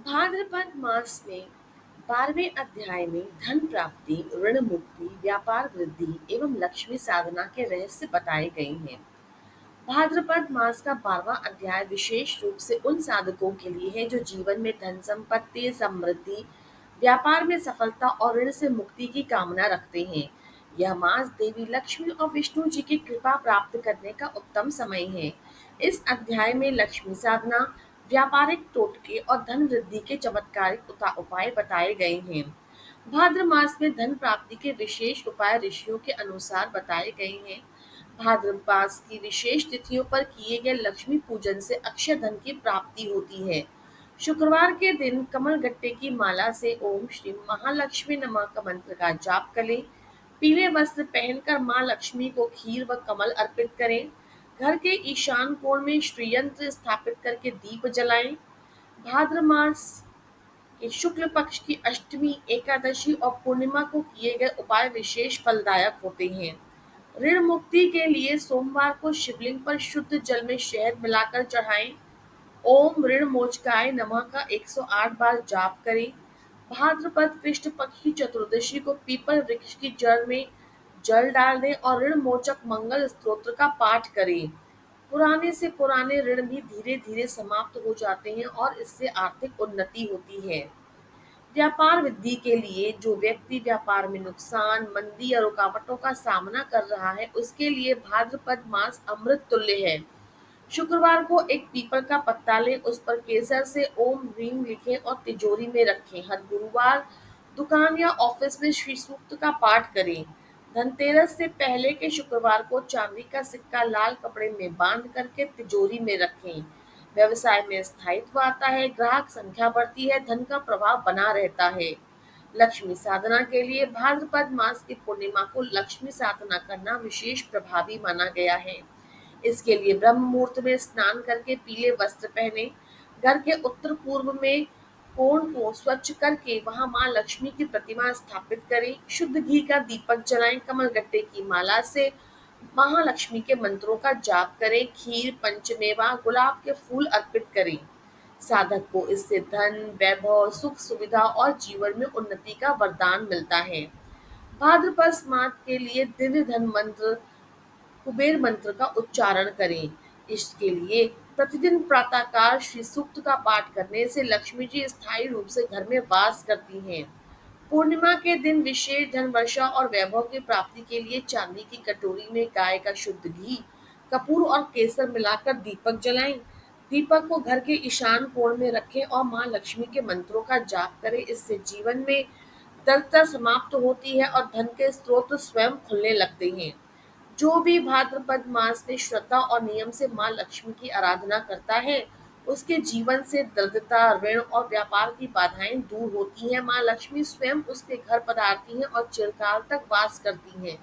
भाद्रपद मास में 12वें अध्याय में धन प्राप्ति, ऋण मुक्ति, व्यापार वृद्धि एवं लक्ष्मी साधना के रहस्य बताए गए हैं। भाद्रपद मास का 12वां अध्याय विशेष रूप से उन साधकों के लिए है जो जीवन में धन संपत्ति, समृद्धि, व्यापार में सफलता और ऋण से मुक्ति की कामना रखते हैं। यह मास देवी लक्ष्मी और विष्णु जी की कृपा प्राप्त करने का उत्तम समय है। इस अध्याय में लक्ष्मी साधना, व्यापारिक टोटके और धन वृद्धि के चमत्कारिक उपाय बताए गए हैं। भाद्र मास में धन प्राप्ति के विशेष उपाय ऋषियों के अनुसार बताए गए हैं। भाद्रपद मास की विशेष तिथियों पर किए गए लक्ष्मी पूजन से अक्षय धन की प्राप्ति होती है। शुक्रवार के दिन कमल गट्टे की माला से ओम श्री महालक्ष्मी नमः का मंत्र का जाप करें। पीले वस्त्र पहनकर मां लक्ष्मी को खीर व कमल अर्पित करें। घर के ईशान कोण में श्री यंत्र स्थापित करके दीप जलाएं। भाद्र मास कि शुक्ल पक्ष की अष्टमी, एकादशी और पूर्णिमा को किए गए उपाय विशेष फलदायक होते हैं। ऋण मुक्ति के लिए सोमवार को शिवलिंग पर शुद्ध जल में शहद मिलाकर चढ़ाएं। ओम ऋण मोचकाय नमः का 108 बार जाप करें। भाद्रपद कृष्ण पक्ष की चतुर्दशी को पीपल वृक्ष की जड़ में जल डाल दें और ऋण मोचक मंगल स्तोत्र का पाठ करें। पुराने से पुराने ऋण भी धीरे धीरे समाप्त हो जाते हैं और इससे आर्थिक उन्नति होती है। व्यापार वृद्धि के लिए जो व्यक्ति व्यापार में नुकसान, मंदी या रुकावटों का सामना कर रहा है, उसके लिए भाद्रपद मास अमृत तुल्य है। शुक्रवार को एक पीपल का पत्ता लें, उस पर केसर से ओम ह्रीम लिखें और तिजोरी में रखें। हर गुरुवार दुकान या ऑफिस में श्री सूक्त का पाठ करें। धनतेरस से पहले के शुक्रवार को चांदी का सिक्का लाल कपड़े में बांध करके तिजोरी में रखें। व्यवसाय में स्थायित्व आता है, ग्राहक संख्या बढ़ती है, धन का प्रवाह बना रहता है। लक्ष्मी साधना के लिए भाद्रपद मास की पूर्णिमा को लक्ष्मी साधना करना विशेष प्रभावी माना गया है। इसके लिए ब्रह्म मुहूर्त में स्नान करके पीले वस्त्र पहने, घर के उत्तर पूर्व में कोण को स्वच्छ करके वहां मां लक्ष्मी की प्रतिमा स्थापित करें। शुद्ध घी का दीपक जलाएं। कमल गट्टे की माला से महालक्ष्मी के मंत्रों का जाप करें। खीर, पंचमेवा, गुलाब के फूल अर्पित करें। साधक को इससे धन, वैभव, सुख सुविधा और जीवन में उन्नति का वरदान मिलता है। भाद्रपद मास के लिए दिव्य धन मंत्र कुबेर मंत्र का उच्चारण करें। इसके लिए प्रतिदिन प्रातःकाल श्री सूक्त का पाठ करने से लक्ष्मी जी स्थायी रूप से घर में वास करती हैं। पूर्णिमा के दिन विशेष धन वर्षा और वैभव की प्राप्ति के लिए चांदी की कटोरी में गाय का शुद्ध घी, कपूर और केसर मिलाकर दीपक जलाएं। दीपक को घर के ईशान कोण में रखें और मां लक्ष्मी के मंत्रों का जाप करें। इससे जीवन में दरिद्रता समाप्त होती है और धन के स्रोत स्वयं खुलने लगते हैं। जो भी भाद्रपद मास में श्रद्धा और नियम से मां लक्ष्मी की आराधना करता है, उसके जीवन से दरिद्रता, ऋण और व्यापार की बाधाएं दूर होती हैं। मां लक्ष्मी स्वयं उसके घर पधारती हैं और चिरकाल तक वास करती हैं।